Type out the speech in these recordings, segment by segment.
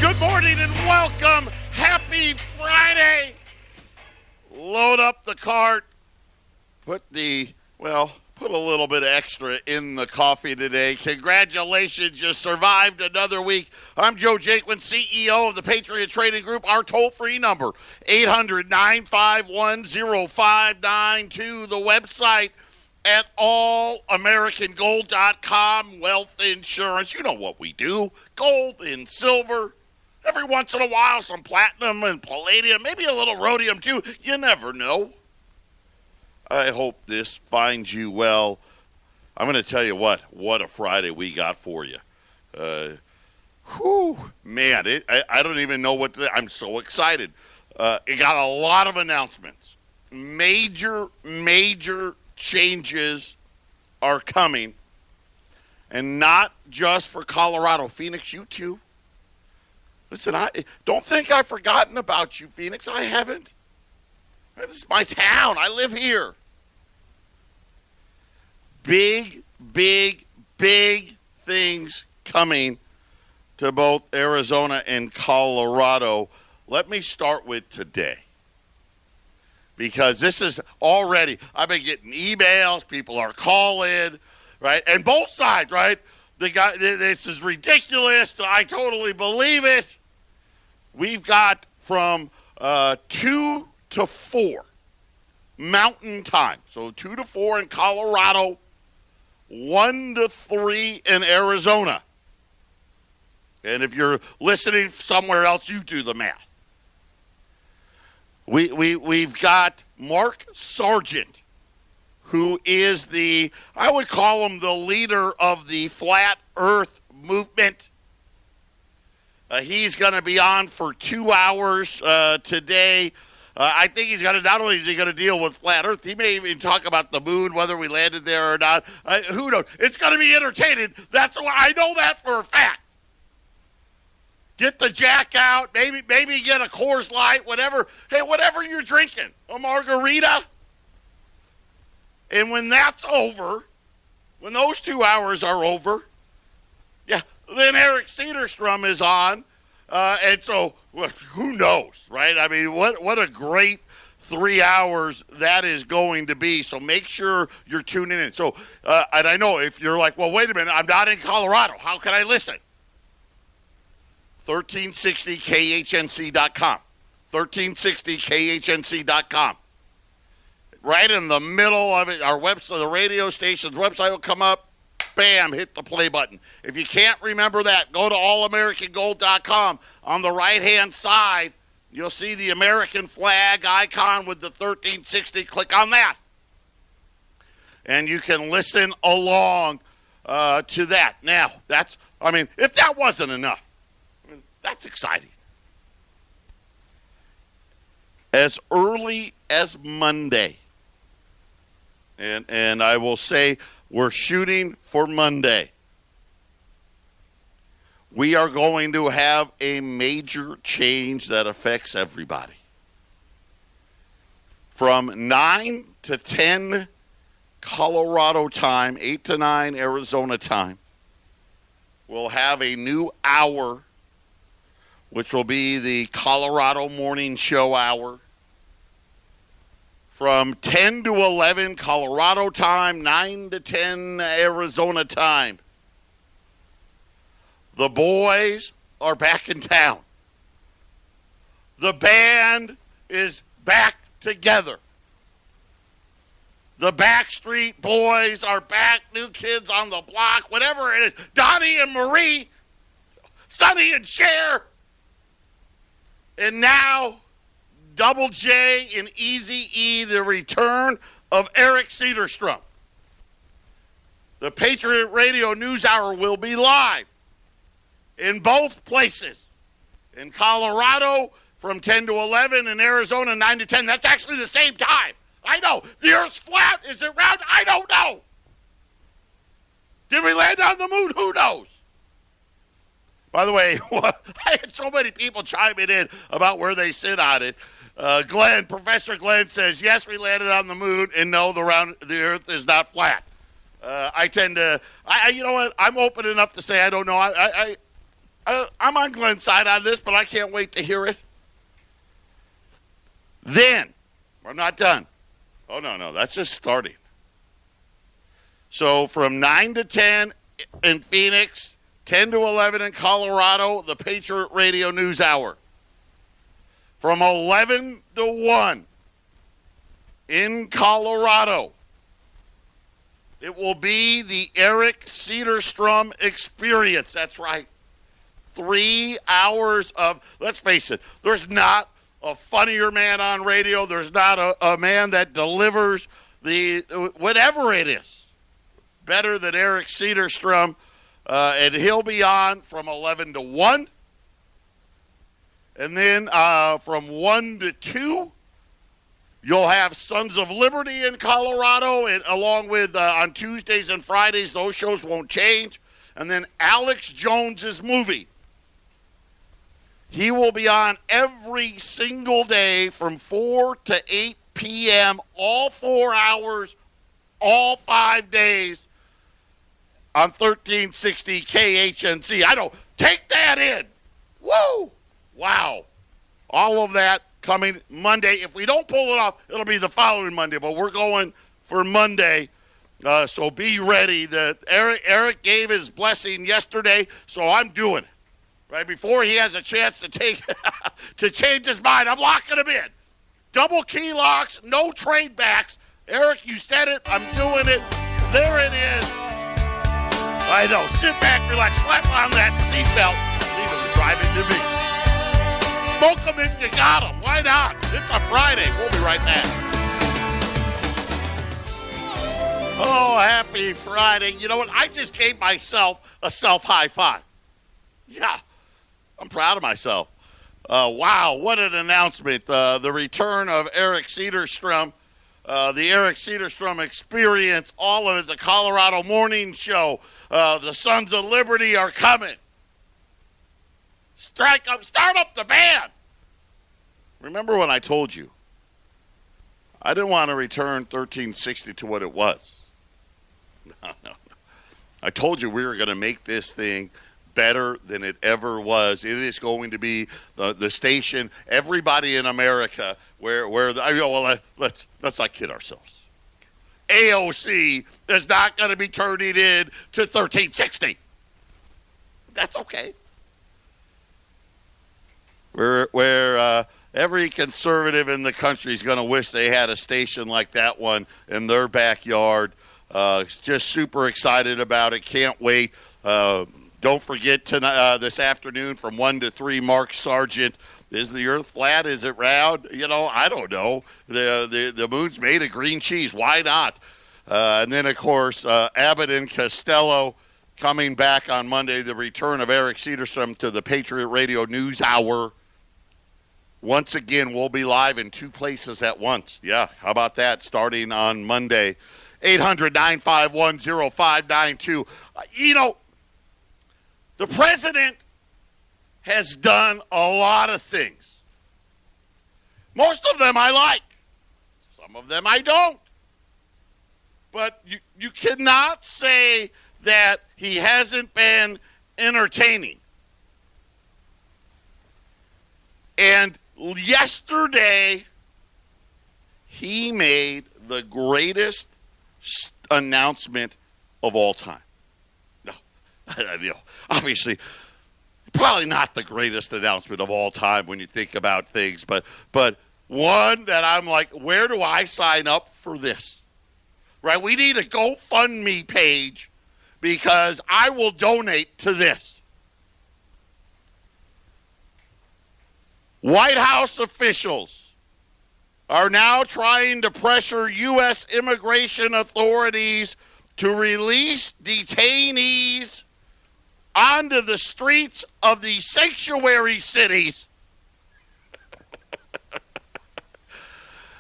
Good morning and welcome. Happy Friday. Load up the cart. Put a little bit of extra in the coffee today. Congratulations, you survived another week. I'm Joe Jaquint, CEO of the Patriot Trading Group. Our toll-free number, 800-951-0592. The website at allamericangold.com. Wealth insurance. You know what we do. Gold and silver. Every once in a while, some platinum and palladium, maybe a little rhodium too. You never know. I hope this finds you well. I'm going to tell you what a Friday we got for you. I don't even know I'm so excited. It got a lot of announcements. Major changes are coming. And not just for Colorado. Phoenix, you too. Listen, I don't think I've forgotten about you, Phoenix. I haven't. This is my town. I live here. Big things coming to both Arizona and Colorado. Let me start with today. Because this is already, I've been getting emails. People are calling, right? And both sides, right? This is ridiculous. I totally believe it. We've got from 2 to 4 Mountain Time. So 2 to 4 in Colorado, 1 to 3 in Arizona. And if you're listening somewhere else, you do the math. We've got Mark Sargent, who is I would call him the leader of the Flat Earth movement. He's going to be on for 2 hours today. I think he's going to, not only is he going to deal with Flat Earth, he may even talk about the moon, whether we landed there or not. Who knows? It's going to be entertaining. I know that for a fact. Get the Jack out, maybe get a Coors Light, whatever. Hey, whatever you're drinking, a margarita. And when that's over, when those 2 hours are over, then Eric Cedarstrom is on. And so, who knows, right? I mean, what a great 3 hours that is going to be. So make sure you're tuning in. So, and I know if you're like, well, wait a minute, I'm not in Colorado. How can I listen? 1360khnc.com. 1360khnc.com. Right in the middle of it, our website, the radio station's website will come up. Bam, hit the play button. If you can't remember that, go to allamericangold.com. On the right-hand side, you'll see the American flag icon with the 1360. Click on that. And you can listen along to that. Now, if that wasn't enough, that's exciting. As early as Monday, and I will say we're shooting for Monday, we are going to have a major change that affects everybody. From 9 to 10 Colorado time, 8 to 9 Arizona time, we'll have a new hour, which will be the Colorado Morning Show hour. From 10 to 11 Colorado time, 9 to 10 Arizona time. The boys are back in town. The band is back together. The Backstreet Boys are back, New Kids on the Block, whatever it is. Donnie and Marie, Sonny and Cher. And now, Double J and Eazy-E, the return of Eric Cedarstrom. The Patriot Radio News Hour will be live in both places. In Colorado from 10 to 11, in Arizona 9 to 10. That's actually the same time. I know. The Earth's flat. Is it round? I don't know. Did we land on the moon? Who knows? By the way, I had so many people chiming in about where they sit on it. Professor Glenn says, yes, we landed on the moon, and no, the Earth is not flat. I tend to, you know what, I'm open enough to say I don't know. I'm on Glenn's side on this, but I can't wait to hear it. Then, I'm not done. Oh, no, that's just starting. So from 9 to 10 in Phoenix, 10 to 11 in Colorado, the Patriot Radio News Hour. From 11 to 1 in Colorado, it will be the Eric Cedarstrom Experience. That's right. 3 hours of, let's face it, there's not a funnier man on radio. There's not a man that delivers the whatever it is better than Eric Cedarstrom. And he'll be on from 11 to 1. And then from 1 to 2, you'll have Sons of Liberty in Colorado, and along with on Tuesdays and Fridays, those shows won't change. And then Alex Jones's movie. He will be on every single day from 4 to 8 p.m., all 4 hours, all 5 days on 1360 KHNC. I don't take that in. Woo! Wow. All of that coming Monday. If we don't pull it off, it'll be the following Monday, but we're going for Monday. So be ready. Eric gave his blessing yesterday, so I'm doing it. Right before he has a chance to take to change his mind, I'm locking him in. Double key locks, no trade backs. Eric, you said it. I'm doing it. There it is. I know. Sit back, relax, slap on that seatbelt. Leave him driving to me. Smoke them if you got them. Why not? It's a Friday. We'll be right back. Oh, happy Friday. You know what? I just gave myself a self-high five. Yeah. I'm proud of myself. Wow, what an announcement. The return of Eric Cedarstrom, the Eric Cedarstrom Experience, all of it, the Colorado Morning Show, the Sons of Liberty are coming. Start up the band. Remember when I told you, I didn't want to return 1360 to what it was. No. I told you we were going to make this thing better than it ever was. It is going to be the station, everybody in America, let's not kid ourselves. AOC is not going to be turning in to 1360. That's okay. Where every conservative in the country is going to wish they had a station like that one in their backyard. Just super excited about it. Can't wait. Don't forget tonight, this afternoon from 1 to 3, Mark Sargent. Is the earth flat? Is it round? I don't know. The moon's made of green cheese. Why not? And then, of course, Abbott and Costello coming back on Monday. The return of Eric Cedarstrom to the Patriot Radio News Hour. Once again, we'll be live in 2 places at once. Yeah, how about that? Starting on Monday. 800-951-0592. The president has done a lot of things. Most of them I like. Some of them I don't. But you cannot say that he hasn't been entertaining. And yesterday, he made the greatest announcement of all time. Obviously, probably not the greatest announcement of all time when you think about things, but one that I'm like, where do I sign up for this? Right? We need a GoFundMe page because I will donate to this. White House officials are now trying to pressure U.S. immigration authorities to release detainees onto the streets of the sanctuary cities.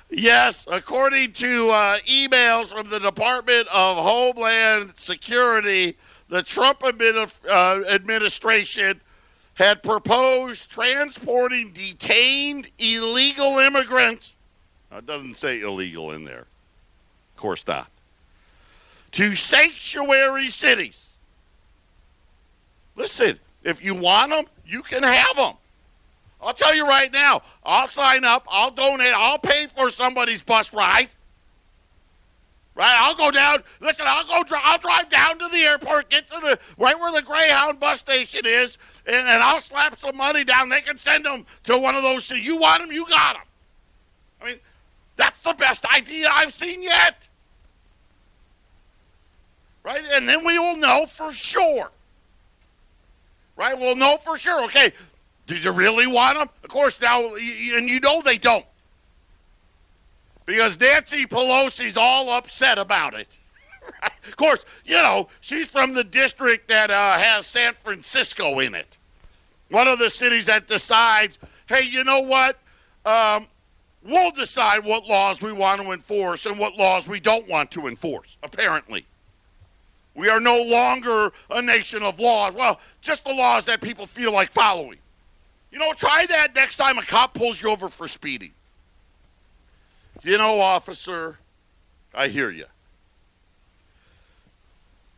Yes, according to emails from the Department of Homeland Security, the Trump administration had proposed transporting detained illegal immigrants. Now, it doesn't say illegal in there. Of course not. To sanctuary cities. Listen, If you want them, you can have them. I'll tell you right now, I'll sign up, I'll donate, I'll pay for somebody's bus ride. Right? I'll go down, listen, I'll drive down to the airport, get to right where the Greyhound bus station is, and I'll slap some money down. They can send them to one of those. You want them, you got them. I mean, that's the best idea I've seen yet. Right? And then we will know for sure. Right? We'll know for sure. Okay, did you really want them? Of course, now, and you know they don't. Because Nancy Pelosi's all upset about it. Right? Of course, she's from the district that has San Francisco in it. One of the cities that decides, hey, you know what? We'll decide what laws we want to enforce and what laws we don't want to enforce, apparently. We are no longer a nation of laws. Well, just the laws that people feel like following. Try that next time a cop pulls you over for speeding. Officer, I hear you.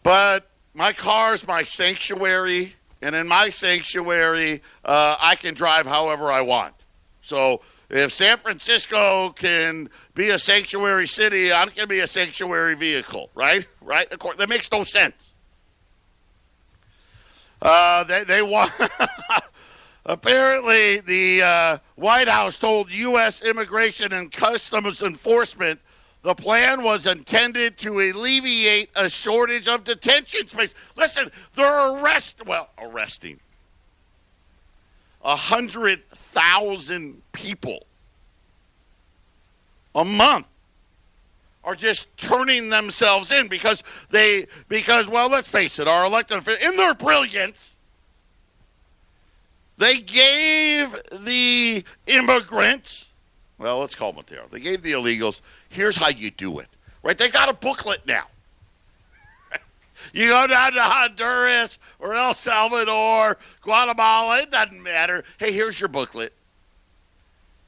But my car's my sanctuary, and in my sanctuary, I can drive however I want. So if San Francisco can be a sanctuary city, I'm going to be a sanctuary vehicle, right? Right? Of course, that makes no sense. They want... Apparently, the White House told U.S. Immigration and Customs Enforcement the plan was intended to alleviate a shortage of detention space. Listen, they're arresting 100,000 people a month are just turning themselves in because let's face it, our elected officials, in their brilliance, they gave the immigrants, let's call them what they are. They gave the illegals, here's how you do it. Right? They got a booklet now. You go down to Honduras or El Salvador, Guatemala, it doesn't matter. Hey, here's your booklet.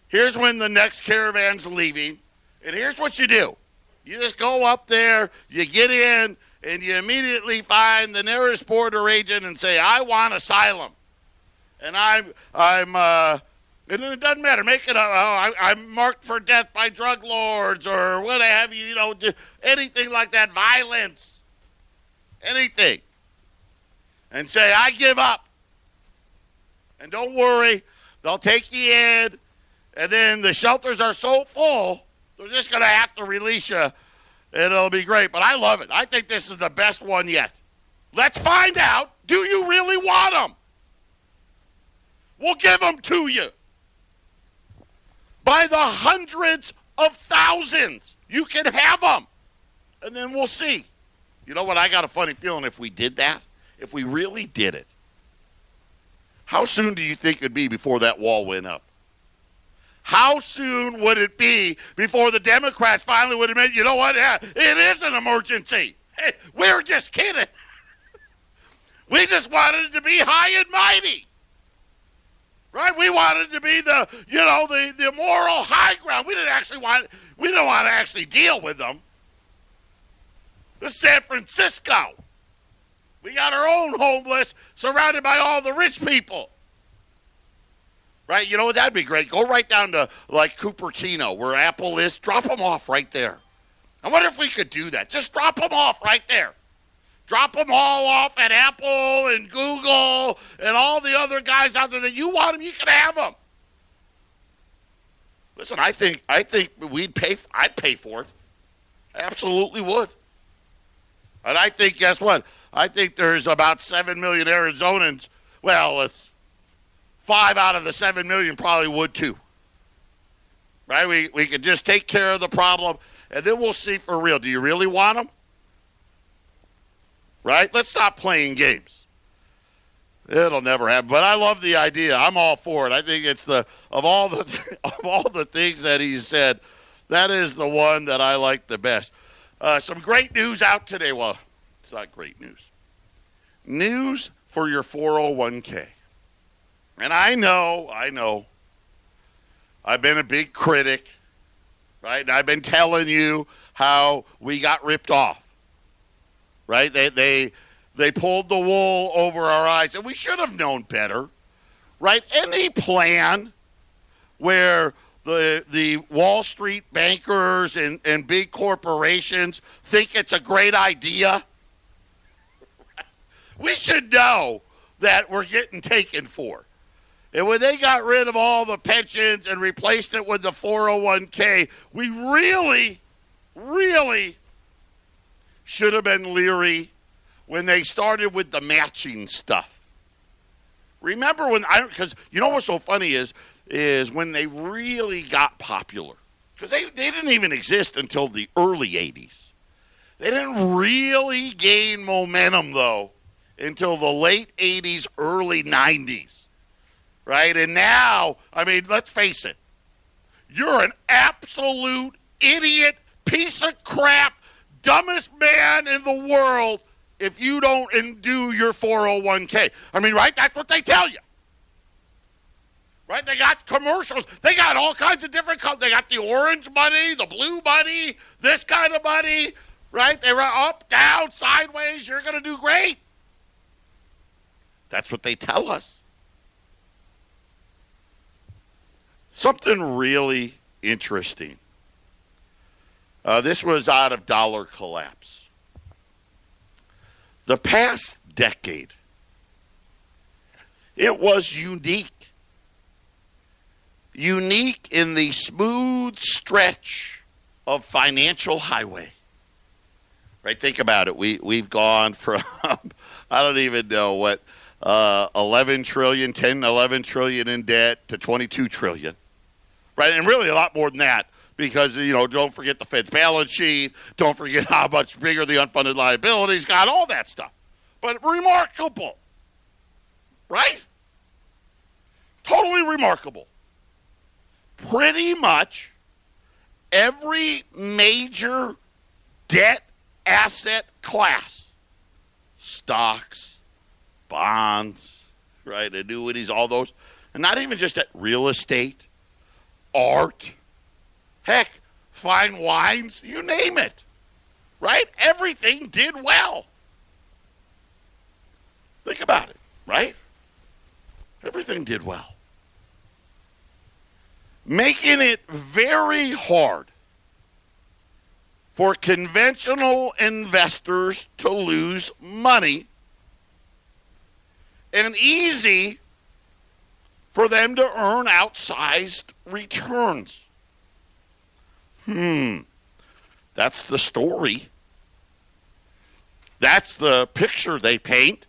Here's when the next caravan's leaving. And here's what you do. You just go up there, you get in, and you immediately find the nearest border agent and say, I want asylum. And and it doesn't matter. Make it I'm marked for death by drug lords or what have you, anything like that, violence, anything. And say, I give up. And don't worry, they'll take you in. And then the shelters are so full, they're just going to have to release you. And it'll be great. But I love it. I think this is the best one yet. Let's find out, do you really want them? We'll give them to you. By the hundreds of thousands. You can have them. And then we'll see. You know what? I got a funny feeling if we did that, if we really did it, how soon do you think it'd be before that wall went up? How soon would it be before the Democrats finally would admit, you know what? Yeah, it is an emergency. Hey, we're just kidding. We just wanted it to be high and mighty. Right? We wanted to be the moral high ground. We didn't want to actually deal with them. This is San Francisco. We got our own homeless surrounded by all the rich people. Right? You know what? That'd be great. Go right down to like Cupertino where Apple is. Drop them off right there. I wonder if we could do that. Just drop them off right there. Drop them all off at Apple and Google and all the other guys out there that you want them, you can have them. Listen, I think I'd pay for it. I absolutely would. And I think, guess what? I think there's about 7 million Arizonans. Well, 5 out of the 7 million probably would too. Right? We could just take care of the problem, and then we'll see for real. Do you really want them? Right? Let's stop playing games. It'll never happen. But I love the idea. I'm all for it. I think it's of all the things that he said, that is the one that I like the best. Some great news out today. Well, it's not great news. News for your 401k. And I know. I've been a big critic, right? And I've been telling you how we got ripped off. Right? They They pulled the wool over our eyes, and we should have known better, right? Any plan where the Wall Street bankers and big corporations think it's a great idea, we should know that we're getting taken for. And when they got rid of all the pensions and replaced it with the 401k, we really, really should have been leery when they started with the matching stuff. Remember when because you know what's so funny is when they really got popular, because they didn't even exist until the early 80s. They didn't really gain momentum, though, until the late 80s, early 90s. Right? And now, I mean, let's face it. You're an absolute idiot, piece of crap, dumbest man in the world if you don't do your 401k. I mean, right? That's what they tell you. Right? They got commercials. They got all kinds of different colors. They got the orange money, the blue money, this kind of money. Right? They run up, down, sideways. You're going to do great. That's what they tell us. Something really interesting. This was out of Dollar Collapse. The past decade, it was unique. Unique in the smooth stretch of financial highway. Right? Think about it. We've gone from, I don't even know what, 11 trillion in debt to 22 trillion. Right, and really a lot more than that because, don't forget the Fed's balance sheet. Don't forget how much bigger the unfunded liabilities got, all that stuff. But remarkable, right? Totally remarkable. Pretty much every major debt asset class, stocks, bonds, right, annuities, all those, and not even just at real estate, art, heck, fine wines, you name it, right? Everything did well. Think about it, right? Everything did well. Making it very hard for conventional investors to lose money and easy for them to earn outsized returns. That's the story. That's the picture they paint.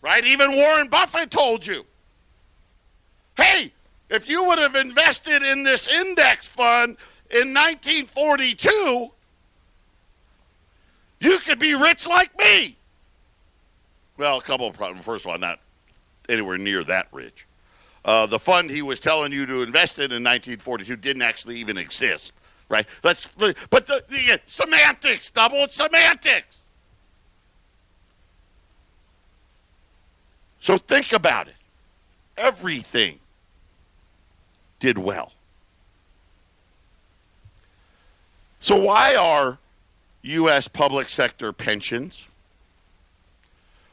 Right? Even Warren Buffett told you, hey, if you would have invested in this index fund in 1942, you could be rich like me. Well, a couple of problems. First of all, not anywhere near that rich. The fund he was telling you to invest in 1942 didn't actually even exist, right? Semantics, double, it's semantics. So think about it. Everything did well. So why are U.S. public sector pensions,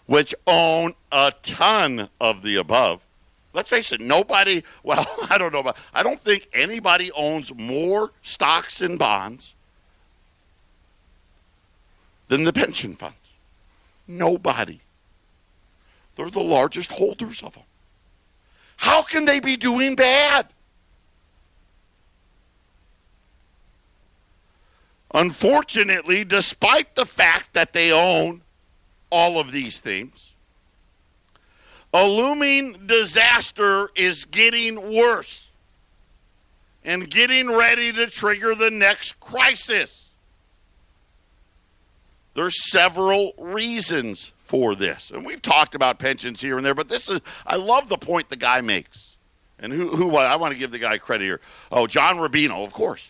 which own a ton of the above, let's face it, nobody, well, I don't think anybody owns more stocks and bonds than the pension funds. Nobody. They're the largest holders of them. How can they be doing bad? Unfortunately, despite the fact that they own all of these things, a looming disaster is getting worse and getting ready to trigger the next crisis. There's several reasons for this. And we've talked about pensions here and there, but I love the point the guy makes. And who I want to give the guy credit here. Oh, John Rubino, of course.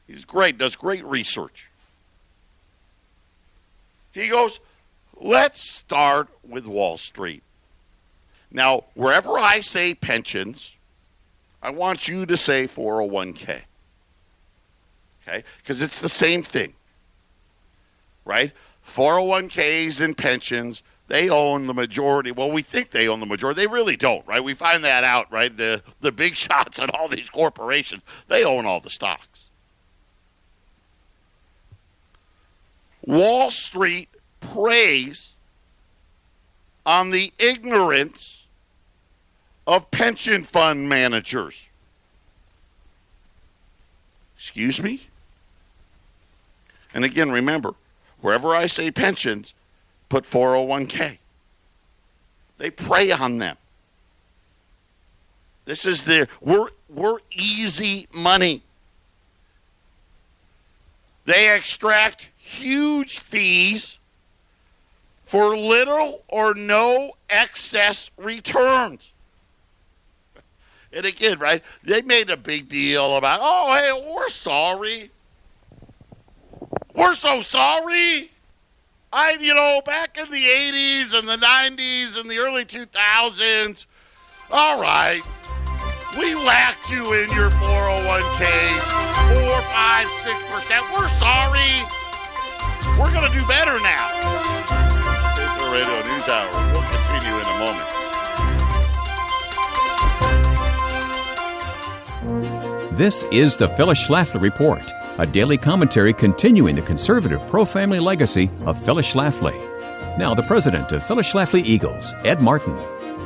He's great, does great research. He goes, let's start with Wall Street. Now, wherever I say pensions, I want you to say 401k. Okay? Because it's the same thing. Right? 401ks and pensions, they own the majority. Well, we think they own the majority. They really don't, right? We find that out, right? The big shots and all these corporations, they own all the stocks. Wall Street preys on the ignorance of pension fund managers. Excuse me? And again, remember, wherever I say pensions, put 401k. They prey on them. This is we're easy money. They extract huge fees for little or no excess returns. And again, right, they made a big deal about, oh, hey, we're sorry. We're so sorry. Back in the 80s and the 90s and the early 2000s, all right, we whacked you in your 401ks, 4, 5, 6%. We're sorry. We're going to do better now. It's the Radio News Hour. We'll continue in a moment. This is the Phyllis Schlafly Report, a daily commentary continuing the conservative pro-family legacy of Phyllis Schlafly. Now, the president of Phyllis Schlafly Eagles, Ed Martin.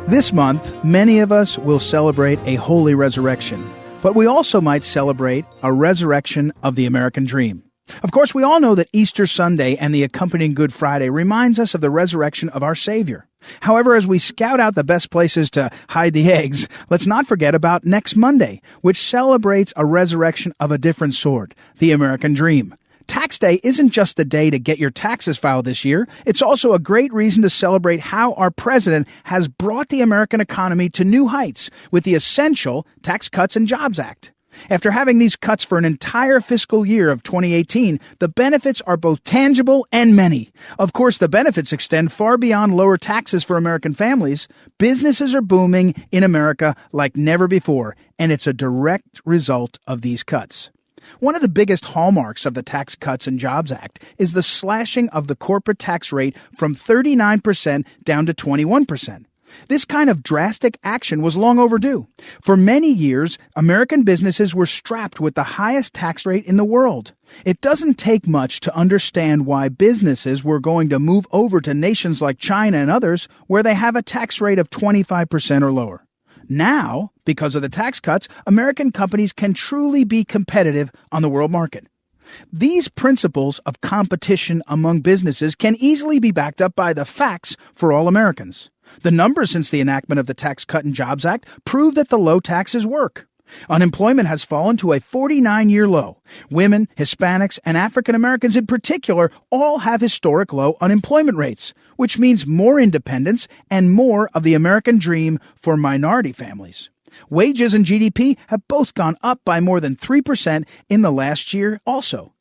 This month, many of us will celebrate a holy resurrection, but we also might celebrate a resurrection of the American dream. Of course, we all know that Easter Sunday and the accompanying Good Friday reminds us of the resurrection of our Savior. However, as we scout out the best places to hide the eggs, let's not forget about next Monday, which celebrates a resurrection of a different sort, the American dream. Tax Day isn't just the day to get your taxes filed this year. It's also a great reason to celebrate how our president has brought the American economy to new heights with the essential Tax Cuts and Jobs Act. After having these cuts for an entire fiscal year of 2018, the benefits are both tangible and many. Of course, the benefits extend far beyond lower taxes for American families. Businesses are booming in America like never before, and it's a direct result of these cuts. One of the biggest hallmarks of the Tax Cuts and Jobs Act is the slashing of the corporate tax rate from 39% down to 21%. This kind of drastic action was long overdue. For many years, American businesses were strapped with the highest tax rate in the world. It doesn't take much to understand why businesses were going to move over to nations like China and others where they have a tax rate of 25% or lower. Now, because of the tax cuts, American companies can truly be competitive on the world market. These principles of competition among businesses can easily be backed up by the facts for all Americans. The numbers since the enactment of the Tax Cut and Jobs Act prove that the low taxes work. Unemployment has fallen to a 49-year low. Women, Hispanics, and African Americans in particular all have historic low unemployment rates, which means more independence and more of the American dream for minority families. Wages and GDP have both gone up by more than 3% in the last year also.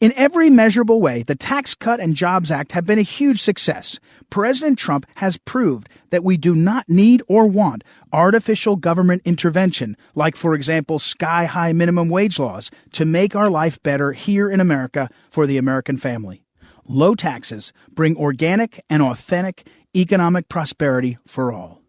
In every measurable way, the Tax Cut and Jobs Act have been a huge success. President Trump has proved that we do not need or want artificial government intervention, like, for example, sky-high minimum wage laws, to make our life better here in America for the American family. Low taxes bring organic and authentic economic prosperity for all.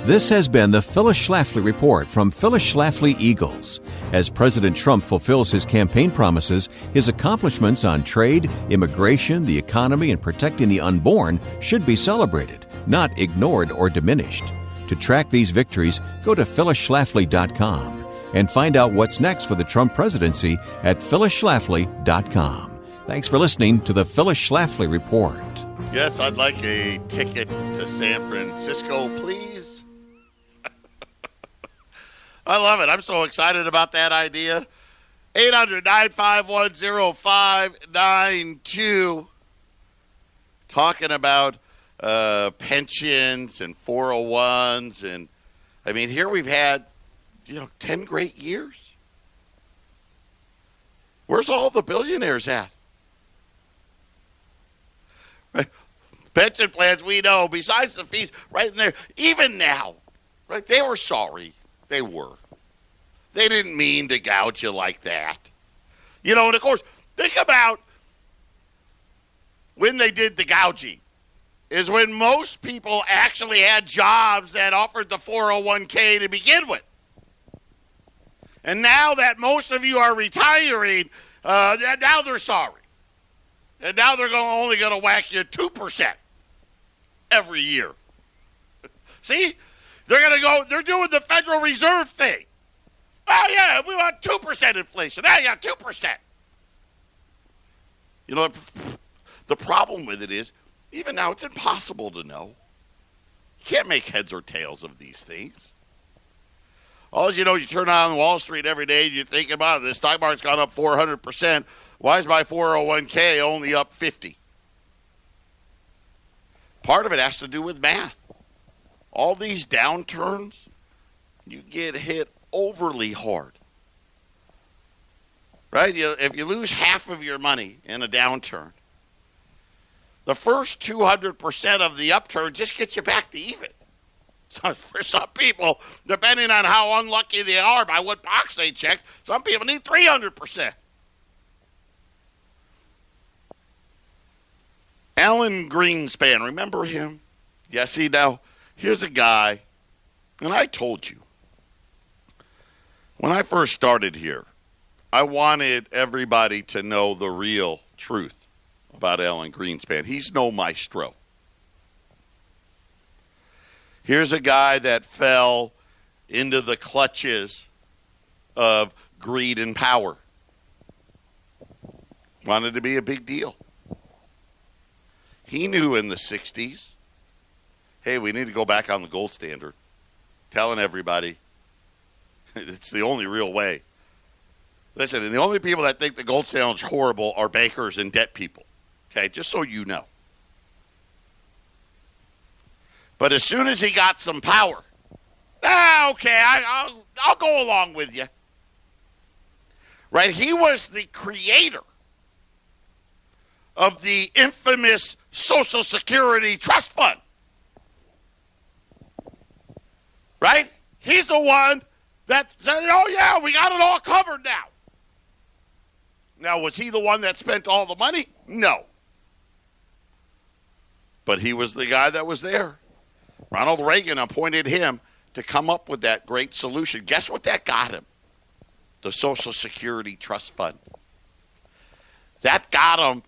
This has been the Phyllis Schlafly Report from Phyllis Schlafly Eagles. As President Trump fulfills his campaign promises, his accomplishments on trade, immigration, the economy, and protecting the unborn should be celebrated, not ignored or diminished. To track these victories, go to phyllisschlafly.com and find out what's next for the Trump presidency at phyllisschlafly.com. Thanks for listening to the Phyllis Schlafly Report. Yes, I'd like a ticket to San Francisco, please. I love it. I'm so excited about that idea. 800-951-0592. Talking about pensions and 401s. And, I mean, here we've had, 10 great years. Where's all the billionaires at? Right? Pension plans, we know, besides the fees, right in there, even now, right? They were sorry. They were. They didn't mean to gouge you like that. And of course, think about when they did the gouging is when most people actually had jobs that offered the 401k to begin with. And now that most of you are retiring, now they're sorry. And now they're only going to whack you 2% every year. See? They're doing the Federal Reserve thing. Oh, yeah, we want 2% inflation. Yeah, 2%. You know, the problem with it is, even now, it's impossible to know. You can't make heads or tails of these things. All you know, you turn on Wall Street every day and you're thinking about it. The stock market's gone up 400%. Why is my 401k only up 50? Part of it has to do with math. All these downturns, you get hit overly hard. Right? If you lose half of your money in a downturn, the first 200% of the upturn just gets you back to even. So for some people, depending on how unlucky they are by what box they check, some people need 300%. Alan Greenspan, remember him? Yeah, see, now, here's a guy, and I told you, when I first started here, I wanted everybody to know the real truth about Alan Greenspan. He's no maestro. Here's a guy that fell into the clutches of greed and power. Wanted to be a big deal. He knew in the 60s, hey, we need to go back on the gold standard. Telling everybody it's the only real way. Listen, and the only people that think the gold standard is horrible are bankers and debt people. Okay, just so you know. But as soon as he got some power, okay, I'll go along with you. Right? He was the creator of the infamous Social Security Trust Fund. Right? He's the one that said, oh, yeah, we got it all covered now. Now, was he the one that spent all the money? No. But he was the guy that was there. Ronald Reagan appointed him to come up with that great solution. Guess what that got him? The Social Security Trust Fund. That got him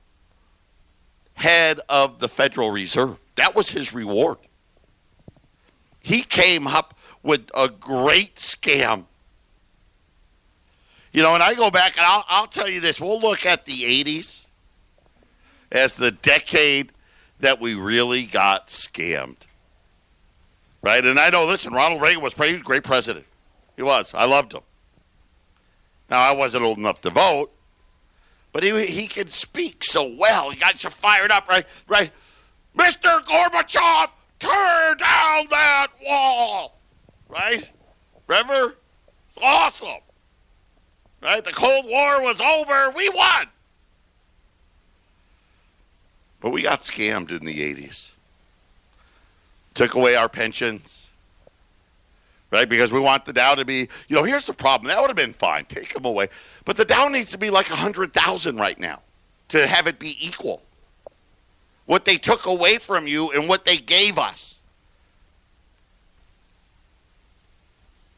head of the Federal Reserve. That was his reward. He came up with a great scam. You know, and I go back, and I'll tell you this. We'll look at the 80s as the decade that we really got scammed. Right? And I know, listen, Ronald Reagan was a great president. He was. I loved him. Now, I wasn't old enough to vote, but he could speak so well. He got you fired up, right? Right? Mr. Gorbachev, tear down that wall. Right? Remember? It's awesome. Right? The Cold War was over. We won. But we got scammed in the 80s. Took away our pensions. Right? Because we want the Dow to be, you know, here's the problem. That would have been fine. Take them away. But the Dow needs to be like 100,000 right now to have it be equal. What they took away from you and what they gave us.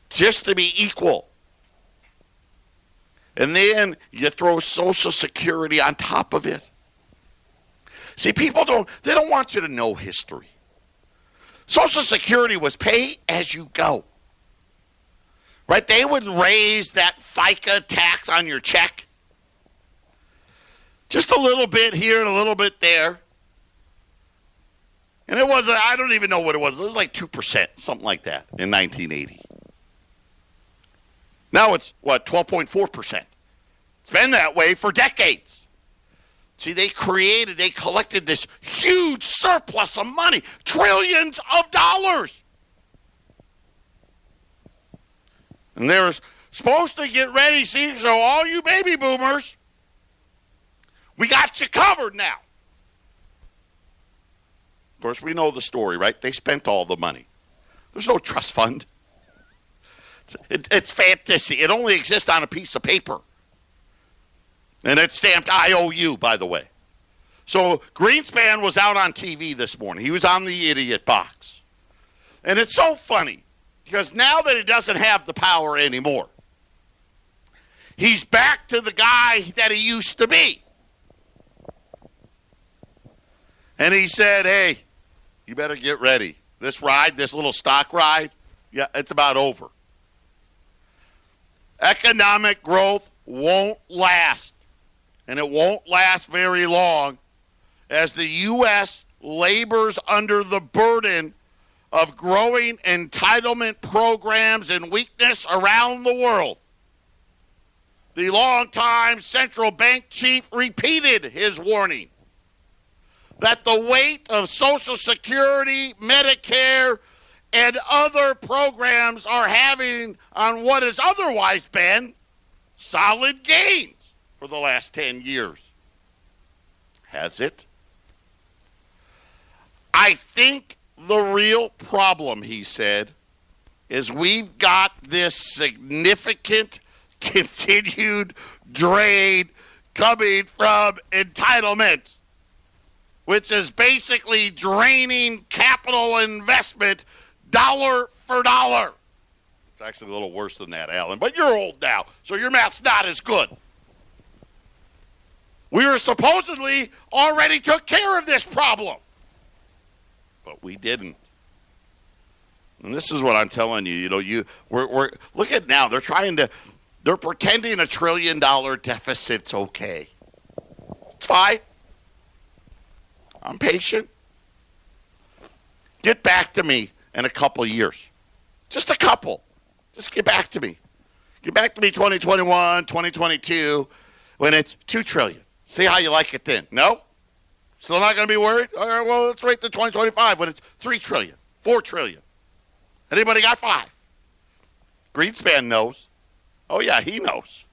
Just to be equal. And then you throw Social Security on top of it. See, people don't want you to know history. Social Security was pay as you go. Right? They would raise that FICA tax on your check. Just a little bit here and a little bit there. And it was, I don't even know what it was. It was like 2%, something like that, in 1980. Now it's, 12.4%. It's been that way for decades. See, they collected this huge surplus of money, trillions of dollars. And they're supposed to get ready, see, so all you baby boomers, we got you covered now. Of course, we know the story, right? They spent all the money. There's no trust fund. It's fantasy. It only exists on a piece of paper. And it's stamped IOU, by the way. So Greenspan was out on TV this morning. He was on the idiot box. And it's so funny because now that he doesn't have the power anymore, he's back to the guy that he used to be. And he said, hey, you better get ready. This ride, this little stock ride, yeah, it's about over. Economic growth won't last. And it won't last very long as the U.S. labors under the burden of growing entitlement programs and weakness around the world. The longtime central bank chief repeated his warning that the weight of Social Security, Medicare, and other programs are having on what has otherwise been solid gains for the last 10 years. Has it? I think the real problem, he said, is we've got this significant continued drain coming from entitlements, which is basically draining capital investment dollar for dollar. It's actually a little worse than that, Alan, but you're old now, so your math's not as good. We were supposedly already took care of this problem, but we didn't. And this is what I'm telling you. You know, we're look at now. They're pretending $1 trillion deficit's okay. It's fine. I'm patient. Get back to me in a couple of years. Just a couple. Just get back to me. Get back to me 2021, 2022, when it's $2 trillion. See how you like it then. No? Still not going to be worried? All right, well, let's wait to 2025 when it's $3 trillion, $4 trillion. Anybody got 5? Greenspan knows. Oh, yeah, he knows.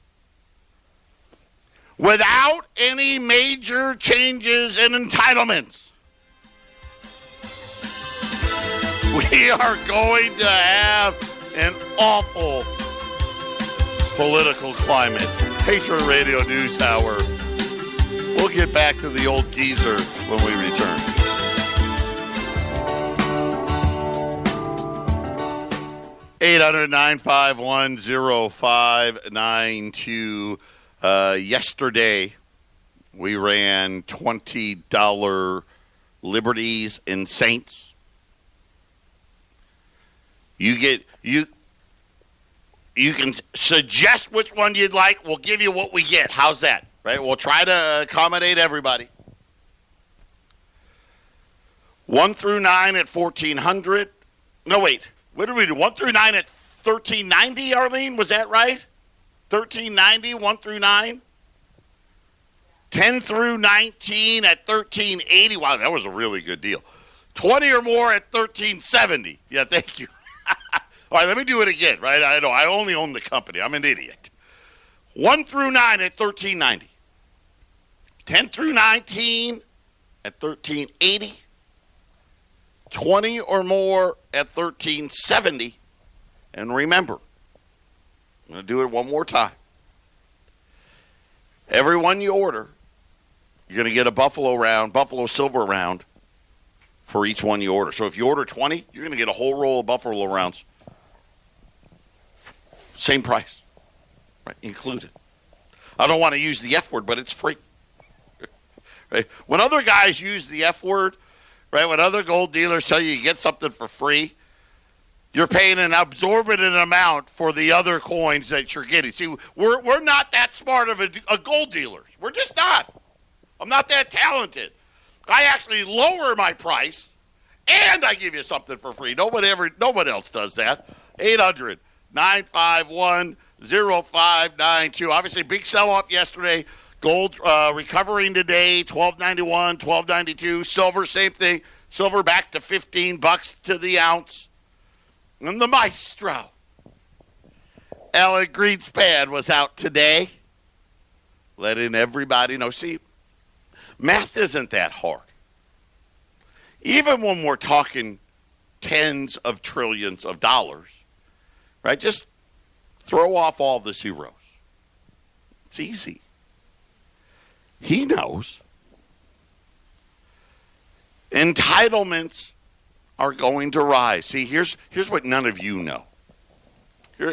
Without any major changes in entitlements, we are going to have an awful political climate. Patriot Radio News Hour. We'll get back to the old geezer when we return. $800-951-0592. Yesterday, we ran $20 Liberties and Saints. You can suggest which one you'd like. We'll give you what we get. How's that? Right? We'll try to accommodate everybody. 1 through 9 at 1,400. No, wait. What did we do? 1 through 9 at 1,390, Arlene? Was that right? 1,390, 1 through 9? 10 through 19 at 1,380. Wow, that was a really good deal. 20 or more at 1,370. Yeah, thank you. All right, let me do it again, right? I know, I only own the company. I'm an idiot. 1 through 9 at 1,390. 10 through 19 at 1,380. 20 or more at 1,370. And remember, I'm going to do it one more time. Every one you order, you're going to get a Buffalo Silver round for each one you order. So if you order 20, you're going to get a whole roll of Buffalo rounds. Same price, right? Included. I don't want to use the F word, but it's free. Right? When other guys use the F word, right? When other gold dealers tell you get something for free, you're paying an exorbitant amount for the other coins that you're getting. See, we're not that smart of a gold dealers. We're just not. I'm not that talented. I actually lower my price, and I give you something for free. Nobody else does that. 800-951-0592. Obviously, big sell-off yesterday. Gold recovering today, $12.91, $12.92. Silver, same thing. Silver back to $15 to the ounce. And the maestro, Alan Greenspan, was out today, letting everybody know. See, math isn't that hard. Even when we're talking tens of trillions of dollars, right? Just throw off all the zeros. It's easy. He knows. Entitlements are going to rise. See, here's what none of you know.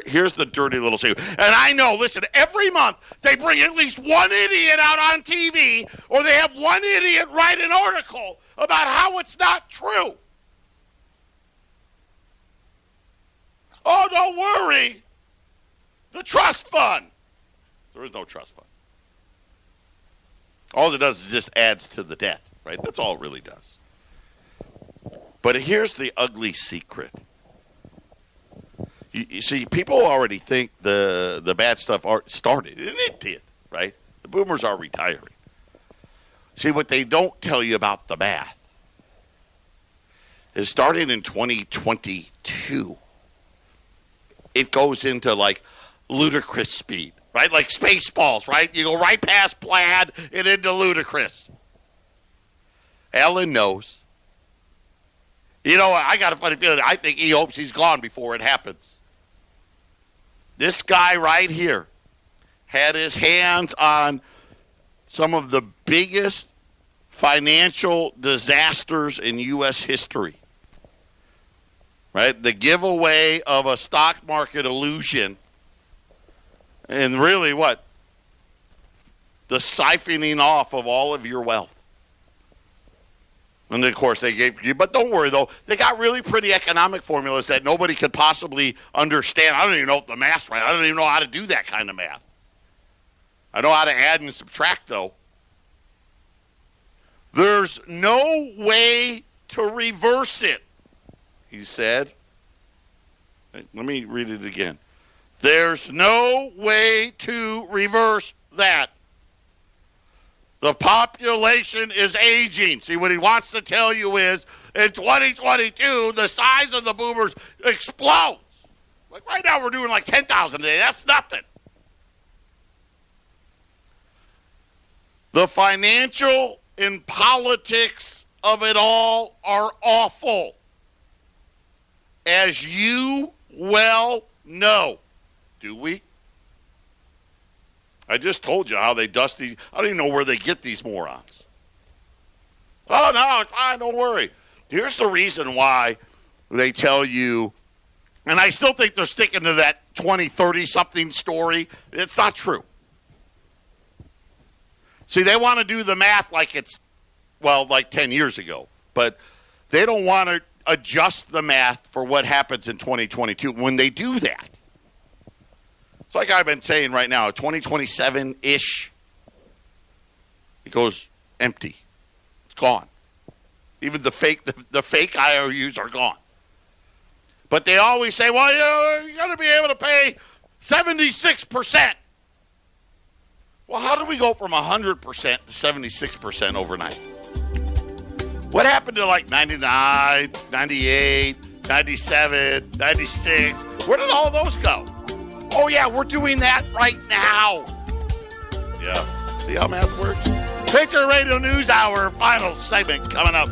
Here's the dirty little secret. And I know, listen, every month they bring at least one idiot out on TV, or they have one idiot write an article about how it's not true. Oh, don't worry. The trust fund. There is no trust fund. All it does is just adds to the debt, right? That's all it really does. But here's the ugly secret. You see, people already think the bad stuff started, and it did, right? The boomers are retiring. See, what they don't tell you about the math is starting in 2022, it goes into like ludicrous speed, right? Like Spaceballs, right? You go right past plaid and into ludicrous. Alan knows. You know, I got a funny feeling. I think he hopes he's gone before it happens. This guy right here had his hands on some of the biggest financial disasters in U.S. history. Right? The giveaway of a stock market illusion. And really what? The siphoning off of all of your wealth. And, of course, they gave you, but don't worry, though. They got really pretty economic formulas that nobody could possibly understand. I don't even know if the math's right. I don't even know how to do that kind of math. I know how to add and subtract, though. There's no way to reverse it, he said. Let me read it again. There's no way to reverse that. The population is aging. See, what he wants to tell you is, in 2022, the size of the boomers explodes. Like right now, we're doing like 10,000 a day. That's nothing. The financial and politics of it all are awful, as you well know. Do we? I just told you how they dust these. I don't even know where they get these morons. Oh, no, it's fine. Don't worry. Here's the reason why they tell you, and I still think they're sticking to that 20, 30-something story. It's not true. See, they want to do the math like it's, well, like 10 years ago. But they don't want to adjust the math for what happens in 2022. When they do that, it's like I've been saying right now, 2027-ish, it goes empty. It's gone. Even the fake IOUs are gone. But they always say, well, you got to be able to pay 76%. Well, how do we go from 100% to 76% overnight? What happened to like 99, 98, 97, 96? Where did all those go? Oh, yeah, we're doing that right now. Yeah. See how math works? Patriot Radio News Hour, final segment coming up.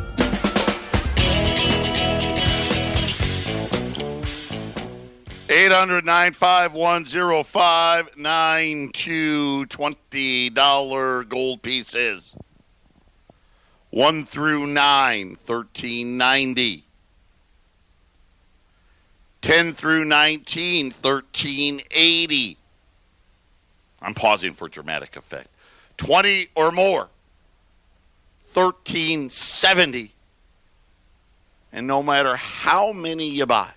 $800-951-0592, $20 gold pieces. 1 through 9, $13.90. 10 through 19, $13.80. I'm pausing for dramatic effect. 20 or more, $13.70. And no matter how many you buy,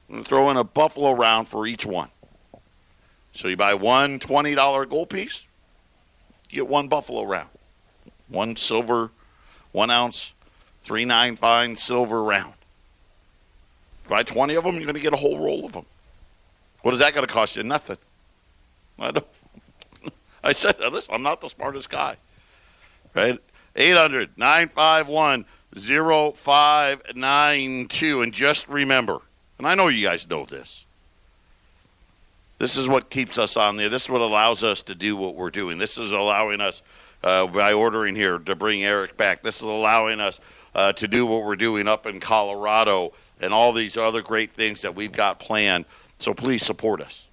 I'm going to throw in a buffalo round for each one. So you buy one $20 gold piece, you get one buffalo round. One silver, 1 ounce, 3.9 fine silver round. Buy 20 of them, you're going to get a whole roll of them. What is that going to cost you? Nothing. I said, listen, I'm not the smartest guy. Right? 800-951-0592. And just remember, and I know you guys know this, this is what keeps us on there. This is what allows us to do what we're doing. This is allowing us, by ordering here, to bring Eric back. This is allowing us to do what we're doing up in Colorado and all these other great things that we've got planned. So please support us.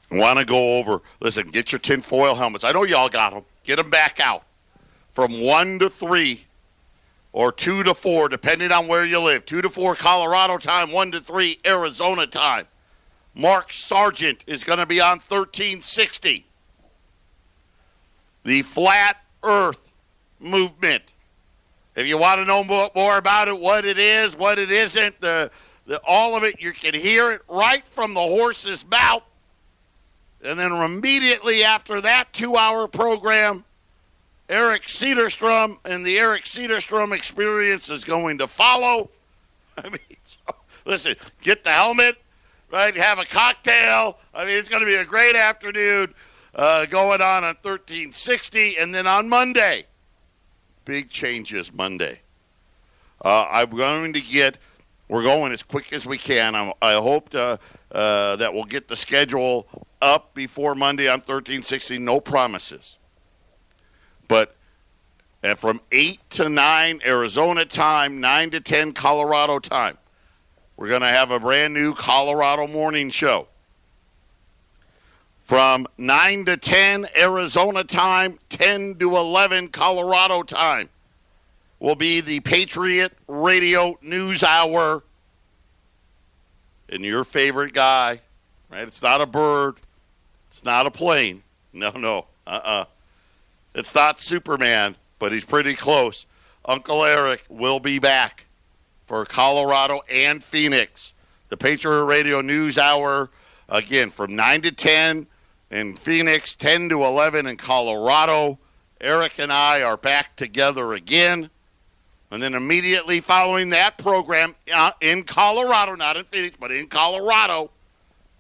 Want to go over, listen, get your tinfoil helmets. I know y'all got them. Get them back out. from 1 to 3 or 2 to 4, depending on where you live. 2 to 4 Colorado time, 1 to 3 Arizona time. Mark Sargent is going to be on 1360. The Flat Earth Movement. If you want to know more about it, what it is, what it isn't, all of it, you can hear it right from the horse's mouth. And then immediately after that 2-hour program, Eric Cedarstrom and the Eric Cedarstrom Experience is going to follow. I mean, listen, get the helmet, right? Have a cocktail. I mean, it's going to be a great afternoon going on 1360. And then on Monday, big changes Monday. We're going as quick as we can. I hope that we'll get the schedule up before Monday on 1360. No promises. But from 8 to 9 Arizona time, 9 to 10 Colorado time, we're going to have a brand new Colorado morning show. From 9 to 10 Arizona time, 10 to 11 Colorado time will be the Patriot Radio News Hour. And your favorite guy, right? It's not a bird. It's not a plane. No. It's not Superman, but he's pretty close. Uncle Eric will be back for Colorado and Phoenix. The Patriot Radio News Hour, again, from 9 to 10 in Phoenix, 10 to 11 in Colorado. Eric and I are back together again. And then immediately following that program in Colorado, not in Phoenix, but in Colorado,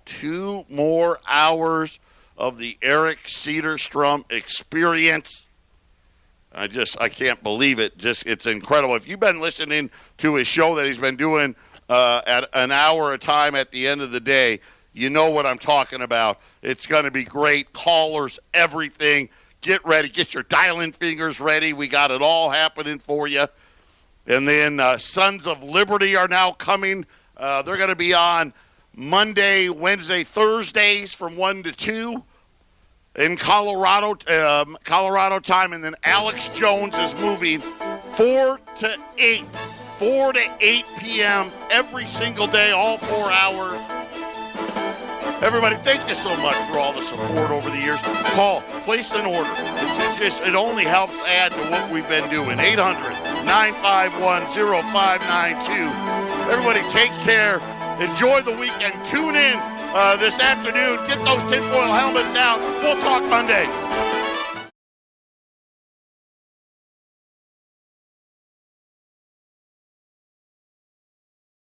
2 more hours of the Eric Cedarstrom Experience. I can't believe it. It's incredible. If you've been listening to his show that he's been doing at an hour a time at the end of the day, you know what I'm talking about. It's going to be great. Callers, everything. Get ready. Get your dialing fingers ready. We got it all happening for you. And then Sons of Liberty are now coming. They're going to be on Monday, Wednesday, Thursdays from 1 to 2 in Colorado time. And then Alex Jones is moving 4 to 8 p.m. every single day, all 4 hours. Everybody, thank you so much for all the support over the years. Call, place an order. It only helps add to what we've been doing. 800-951-0592. Everybody, take care. Enjoy the weekend. Tune in this afternoon. Get those tinfoil helmets out. We'll talk Monday.